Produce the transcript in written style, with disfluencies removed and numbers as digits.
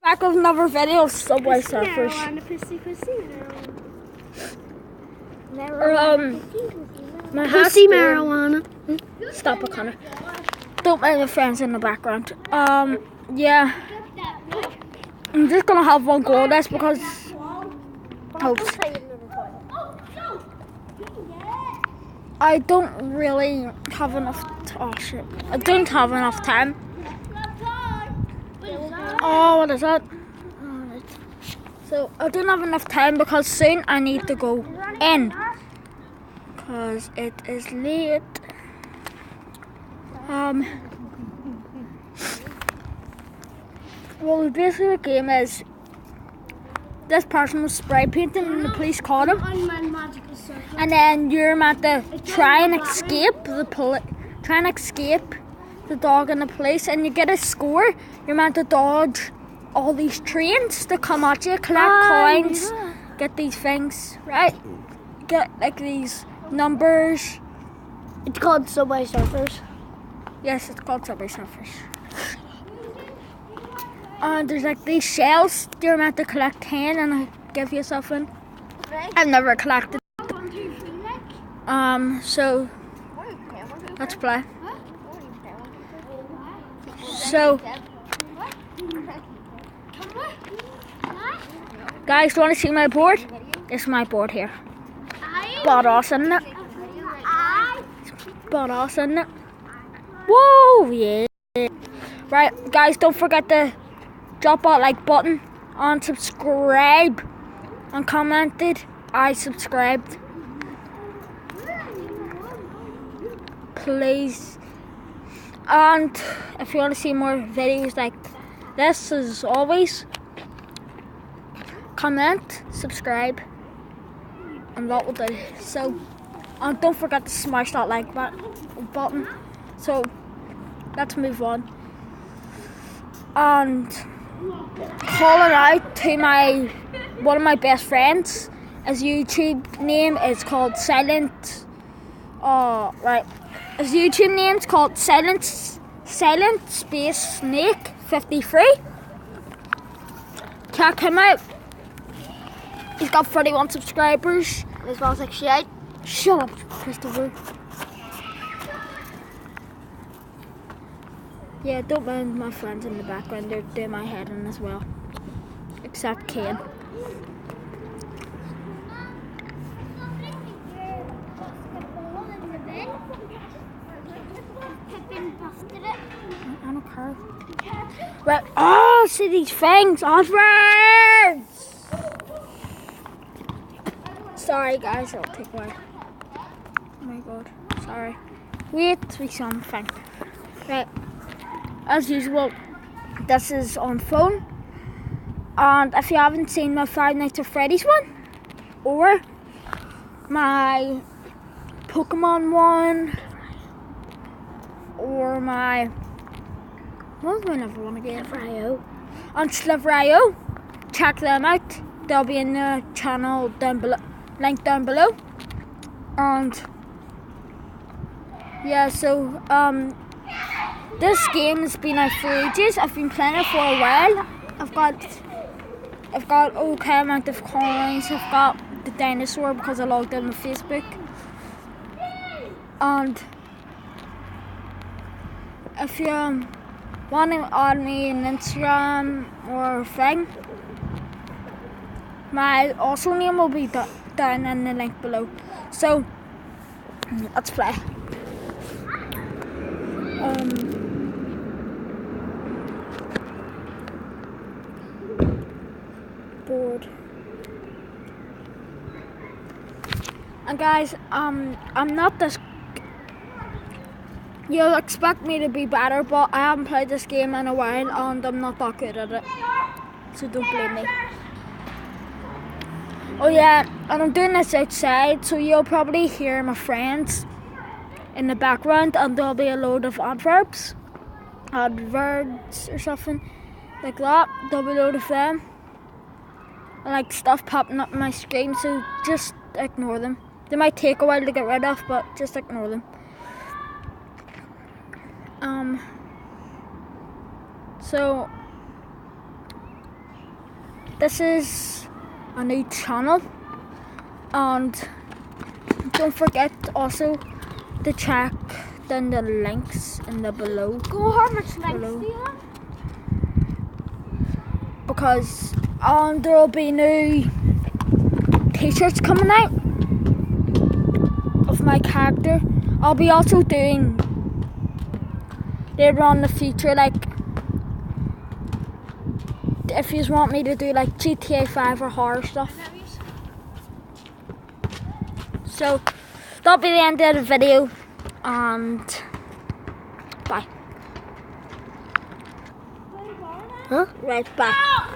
Back with another video of Subway Surfers. My Pussy marijuana. Stop it, Connor. Don't mind the friends in the background. Yeah. I'm just gonna have one go at this because. Oops. I don't really have enough. Oh shit! I don't have enough time. Oh, what is that? Alright. So I don't have enough time because soon I need to go in because it is late. Well, basically the game is this person was spray painting and the police caught him, and then you're meant to try and escape the dog and the police, and you get a score. You're meant to dodge all these trains that come at you, collect coins, get these things, right? Get like these numbers. It's called Subway Surfers. Yes, it's called Subway Surfers. And there's like these shells. You're meant to collect 10 and give you something. I've never collected. So let's play. So, guys, do you want to see my board? This is my board here. Badass, isn't it? Badass, isn't it? Whoa, yeah. Right, guys, don't forget to drop that like button and subscribe and commented. I subscribed. Please. And if you want to see more videos like this, as always, comment, subscribe, and that will do. So, and don't forget to smash that like button. So, let's move on. And calling out to one of my best friends. His YouTube name is called Silent. Right. His YouTube name's called Silent Space Snake 53. Check him out. He's got 31 subscribers. It smells like shit. Shut up, Christopher. Yeah, don't mind my friends in the background. They're doing my head in as well. Except Kane. I don't care. Right. Oh, see these things. Oswald! Sorry, guys. I'll take away. Oh my god. Sorry. Wait for something. Right. As usual, this is on phone. And if you haven't seen my Five Nights at Freddy's one, or my Pokemon one, or my, what was my number one again? On Sliver.io, check them out. They'll be in the channel down below, link down below. And yeah, so this game has been out for ages. I've been playing it for a while. I've got okay amount of coins. I've got the dinosaur because I logged in with Facebook. And if you want to add me on Instagram or thing, my also name will be down in the link below. So let's play. Bored. And guys, I'm not this. You'll expect me to be better, but I haven't played this game in a while and I'm not that good at it. So don't blame me. Oh yeah, and I'm doing this outside, so you'll probably hear my friends in the background, and there'll be a load of adverbs or something like that. There'll be a load of them, and like stuff popping up on my screen, so just ignore them. They might take a while to get rid of, but just ignore them. So this is a new channel, and don't forget also to check down the links in the below. Go, how much links Below. do you have? Because there will be new t-shirts coming out of my character. I'll be also doing later on in the future, like if you want me to do like GTA 5 or horror stuff. So that'll be the end of the video, and bye. Huh? Right, bye.